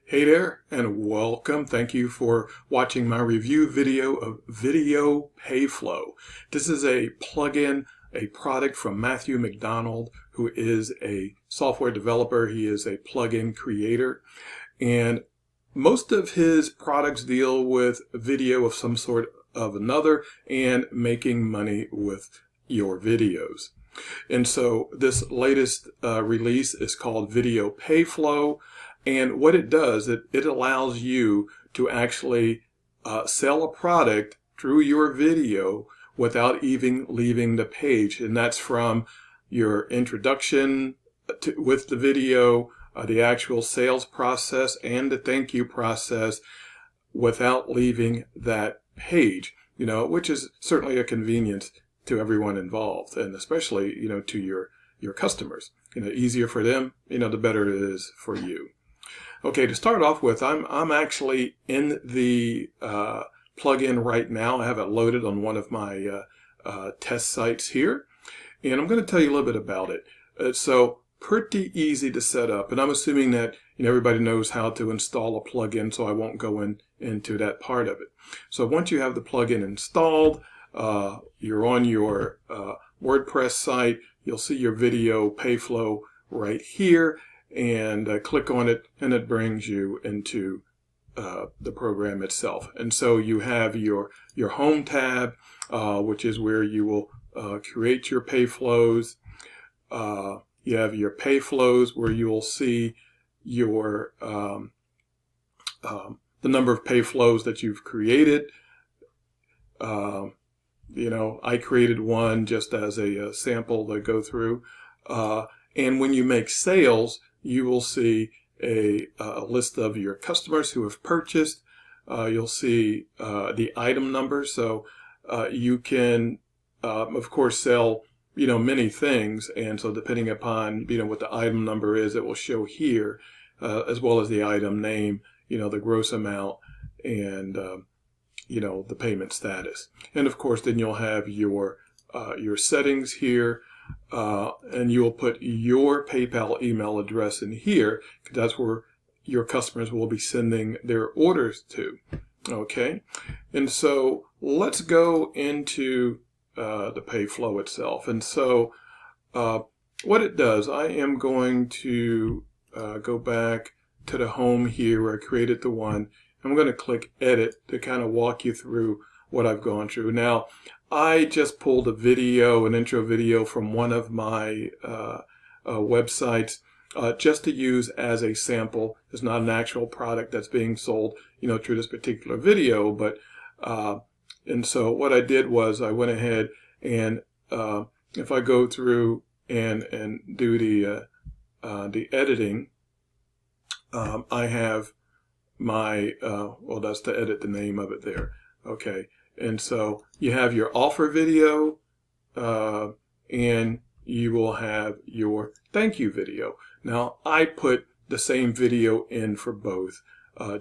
Hey there and welcome. Thank you for watching my review video of Video Payflow. This is a plugin, a product from Matthew McDonald, who is a software developer. He is a plugin creator, and most of his products deal with video of some sort of another and making money with your videos. And so this latest release is called Video Payflow. And what it does, it allows you to actually sell a product through your video without even leaving the page. And that's from your introduction with the video, the actual sales process, and the thank you process without leaving that page, which is certainly a convenience to everyone involved, and especially, to your customers. Easier for them, the better it is for you. Okay, to start off with, I'm actually in the plugin right now. I have it loaded on one of my test sites here, and I'm going to tell you a little bit about it. So pretty easy to set up, and I'm assuming that everybody knows how to install a plugin, so I won't go into that part of it. So once you have the plugin installed, you're on your WordPress site. You'll see your Video Payflow right here, and click on it, and it brings you into the program itself. And so you have your home tab, which is where you will create your payflows. You have your payflows where you will see your the number of payflows that you've created. I created one just as a sample to go through. And when you make sales, you will see a list of your customers who have purchased. You'll see the item number. So you can, of course, sell, many things. And so depending upon, what the item number is, it will show here, as well as the item name, the gross amount, and, the payment status. And of course, then you'll have your settings here. And you will put your PayPal email address in here, because that's where your customers will be sending their orders to. Okay, and so let's go into the Payflow itself. And so what it does, I am going to go back to the home here where I created the one. I'm going to click Edit to kind of walk you through what I've gone through. Now, I just pulled a video, an intro video from one of my websites, just to use as a sample. It's not an actual product that's being sold, through this particular video. But and so what I did was I went ahead and if I go through and do the editing, I have my well, that's to edit the name of it there. Okay. And so you have your offer video, and you will have your thank you video. Now, I put the same video in for both,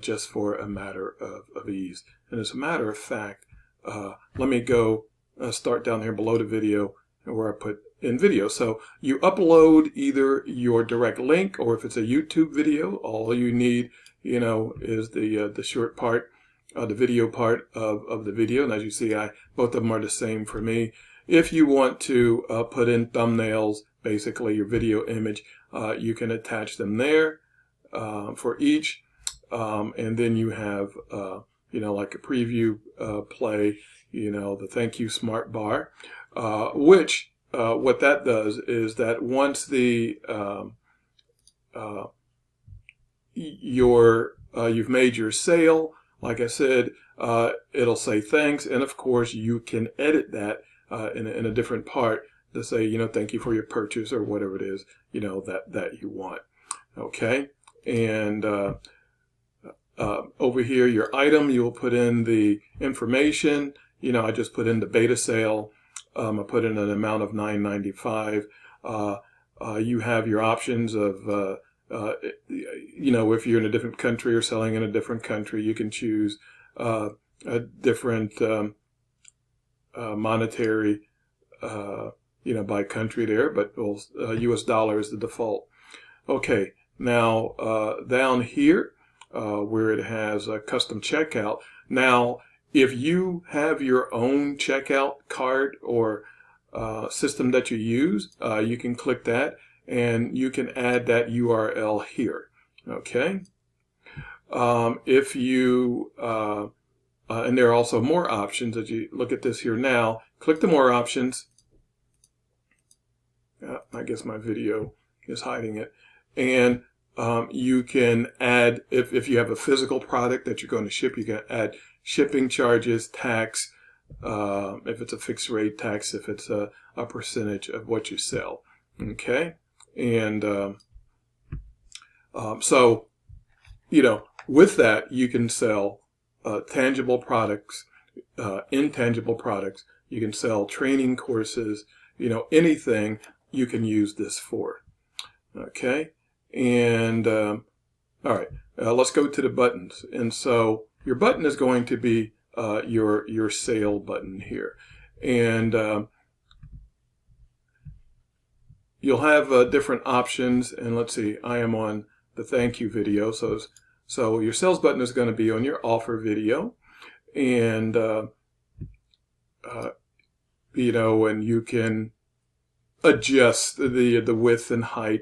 just for a matter of ease. And as a matter of fact, let me go start down here below the video where I put in video. So you upload either your direct link, or if it's a YouTube video, all you need, is the short part. The video part of the video, and as you see, both of them are the same for me. If you want to put in thumbnails, basically your video image, you can attach them there for each, and then you have like a preview play, the thank you smart bar, which what that does is that once the you've made your sale, like I said, it'll say thanks, and of course you can edit that in a different part to say, thank you for your purchase, or whatever it is, that you want. Okay, and over here, your item, you will put in the information. I just put in the beta sale. I put in an amount of $9.95. You have your options of if you're in a different country or selling in a different country, you can choose a different monetary, by country there, but US dollar is the default. Okay, now down here, where it has a custom checkout. Now, if you have your own checkout card or system that you use, you can click that and you can add that URL here. Okay. If you and there are also more options. As you look at this here now, click the more options. I guess my video is hiding it. And you can add, if you have a physical product that you're going to ship, you can add shipping charges, tax, if it's a fixed rate tax, if it's a percentage of what you sell. Okay. And so, you know, with that, you can sell tangible products, intangible products. You can sell training courses, you know, anything you can use this for. Okay. And all right, let's go to the buttons. And so your button is going to be your sale button here. And you'll have different options. And let's see, I am on the thank you video. So your sales button is going to be on your offer video. And, you know, and you can adjust the width and height,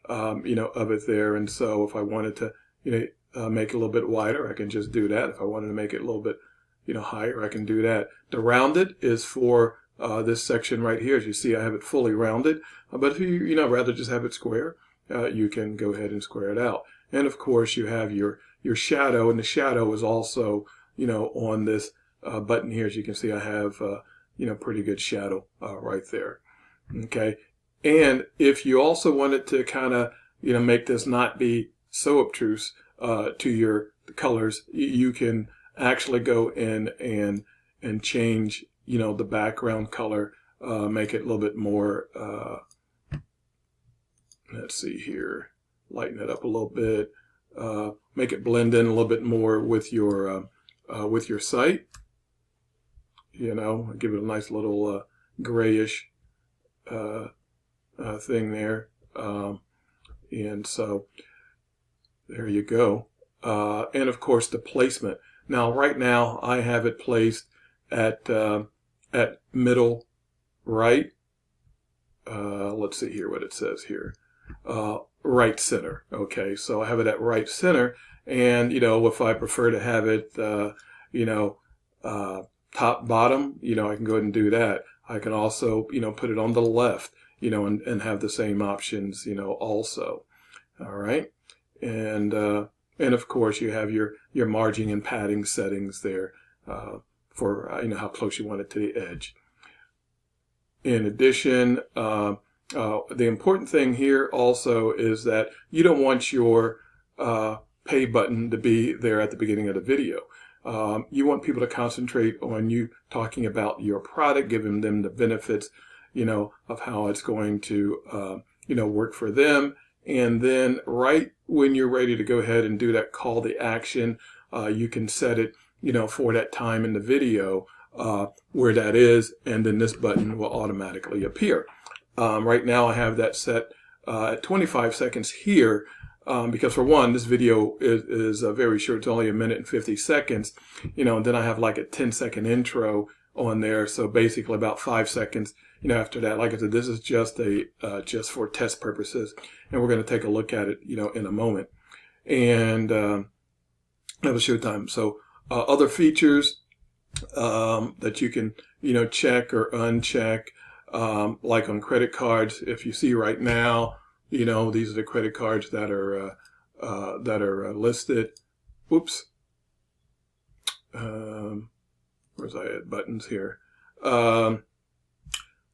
you know, of it there. And so if I wanted to, you know, make it a little bit wider, I can just do that. If I wanted to make it a little bit, you know, higher, I can do that. The rounded is for this section right here. As you see, I have it fully rounded. But if you know, rather just have it square, you can go ahead and square it out. And of course, you have your shadow, and the shadow is also, you know, on this button here. As you can see, I have, you know, pretty good shadow right there. Okay. And if you also wanted to kind of, you know, make this not be so obtruse to your colors, you can actually go in and change, you know, the background color, make it a little bit more, let's see here, lighten it up a little bit, make it blend in a little bit more with your site, you know, give it a nice little grayish thing there. And so there you go. And of course the placement. Now right now I have it placed at middle right. Let's see here what it says here. Right center. Okay, so I have it at right center, and you know, if I prefer to have it you know, top bottom, you know, I can go ahead and do that. I can also, you know, put it on the left, you know, and have the same options, you know, also. All right. And of course you have your margin and padding settings there for, you know, how close you want it to the edge. In addition, the important thing here also is that you don't want your pay button to be there at the beginning of the video. You want people to concentrate on you talking about your product, giving them the benefits, you know, of how it's going to, you know, work for them. And then right when you're ready to go ahead and do that call to action, you can set it, you know, for that time in the video where that is, and then this button will automatically appear. Right now I have that set at 25 seconds here. Because for one, this video is very short. It's only 1 minute and 50 seconds, you know, and then I have like a 10-second intro on there. So basically about 5 seconds, you know, after that. Like I said, this is just just for test purposes, and we're going to take a look at it, you know, in a moment. And that was showtime. So other features that you can, you know, check or uncheck, like on credit cards. If you see right now, you know, these are the credit cards that are listed. Oops. Where's I at buttons here?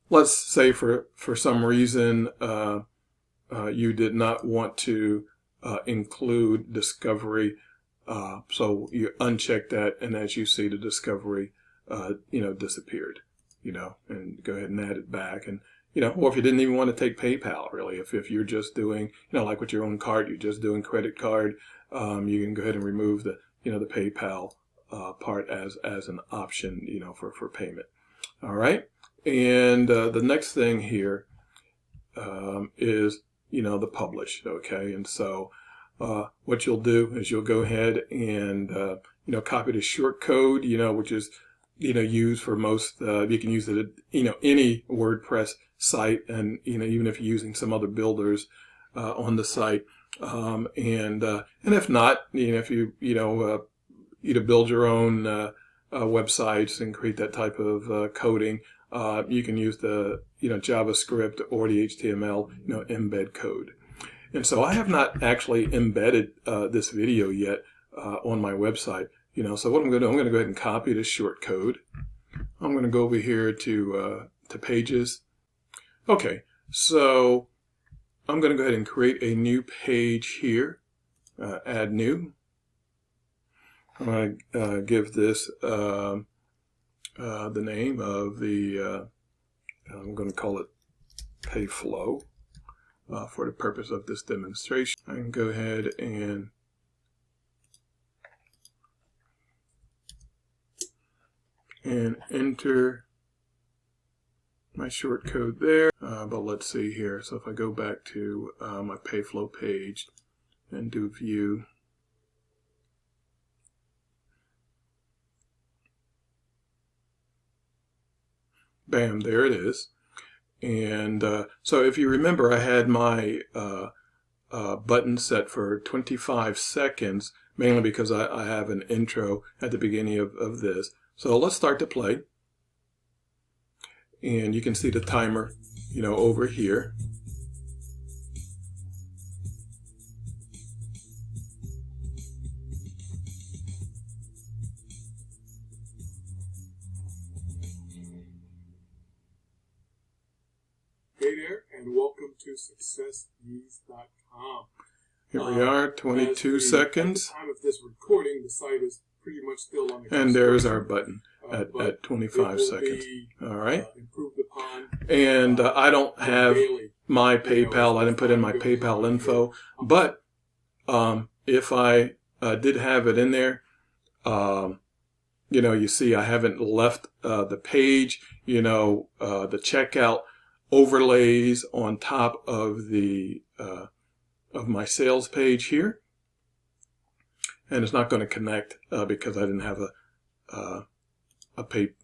Let's say for some reason you did not want to include discovery, so you uncheck that, and as you see, the discovery, you know, disappeared. You know, and go ahead and add it back. And you know, or if you didn't even want to take PayPal, really, if you're just doing, you know, like with your own card, you're just doing credit card, you can go ahead and remove the, you know, the PayPal part as an option, you know, for payment. All right. And the next thing here is, you know, the publish. Okay. And so what you'll do is you'll go ahead and copy the short code, which is used for most. You can use it at any WordPress site, and even if you're using some other builders on the site, and if not, if you build your own websites and create that type of coding, you can use the JavaScript or the HTML embed code. And so I have not actually embedded this video yet on my website. So what I'm going to do, I'm going to go ahead and copy this short code. I'm going to go over here to Pages. Okay, so I'm going to go ahead and create a new page here. Add new. I'm going to give this the name of the, I'm going to call it Payflow for the purpose of this demonstration. I can go ahead and enter my short code there. But let's see here. So if I go back to my Payflow page and do view, bam, there it is. And so if you remember, I had my button set for 25 seconds, mainly because I have an intro at the beginning of this. So let's start to play. And you can see the timer, over here. Hey there, and welcome to SuccessEase.com. Here we are, 22 seconds. At the time of this recording, the site is pretty much still on the And there's our button at 25 seconds. All right. Improved upon. And I don't have my PayPal. I didn't put in my PayPal info. But if I did have it in there, you see I haven't left the page, the checkout overlays on top of the of my sales page here, and it's not going to connect because I didn't have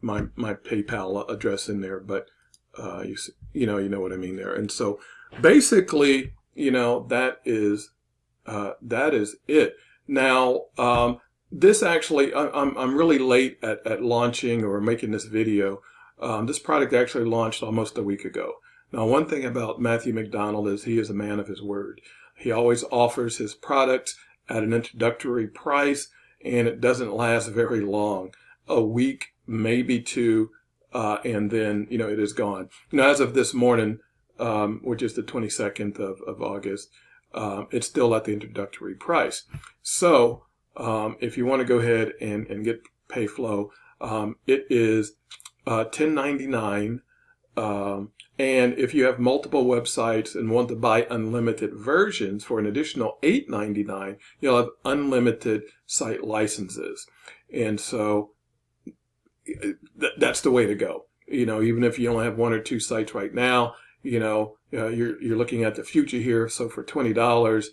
my PayPal address in there. But you know what I mean there. And so basically, that is it. Now this actually, I'm really late at launching or making this video. This product actually launched almost a week ago. Now, one thing about Matthew McDonald is he is a man of his word. He always offers his products at an introductory price, and it doesn't last very long. A week, maybe two, and then, it is gone. As of this morning, which is the 22nd of August, it's still at the introductory price. So, if you want to go ahead and get Payflow, it is $10.99, and if you have multiple websites and want to buy unlimited versions for an additional $8.99, you'll have unlimited site licenses. And so that's the way to go. Even if you only have one or two sites right now, you're looking at the future here. So for $20,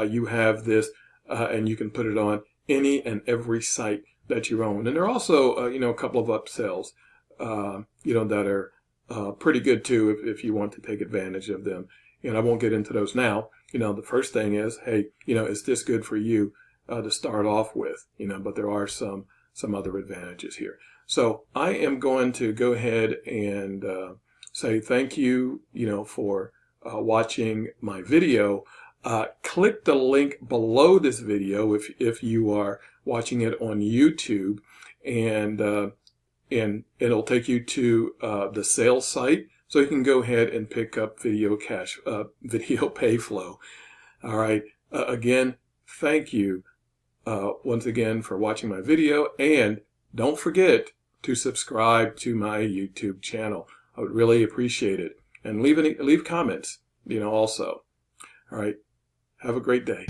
you have this, and you can put it on any and every site that you own. And there are also, a couple of upsells, that are pretty good too if you want to take advantage of them. And I won't get into those now. The first thing is, hey, is this good for you to start off with? But there are some other advantages here. So I am going to go ahead and say thank you, for watching my video. Click the link below this video if you are watching it on YouTube, and it'll take you to the sales site, so you can go ahead and pick up Video Payflow. All right. Again, thank you once again for watching my video, and don't forget to subscribe to my YouTube channel. I would really appreciate it, and leave comments, also. All right. Have a great day.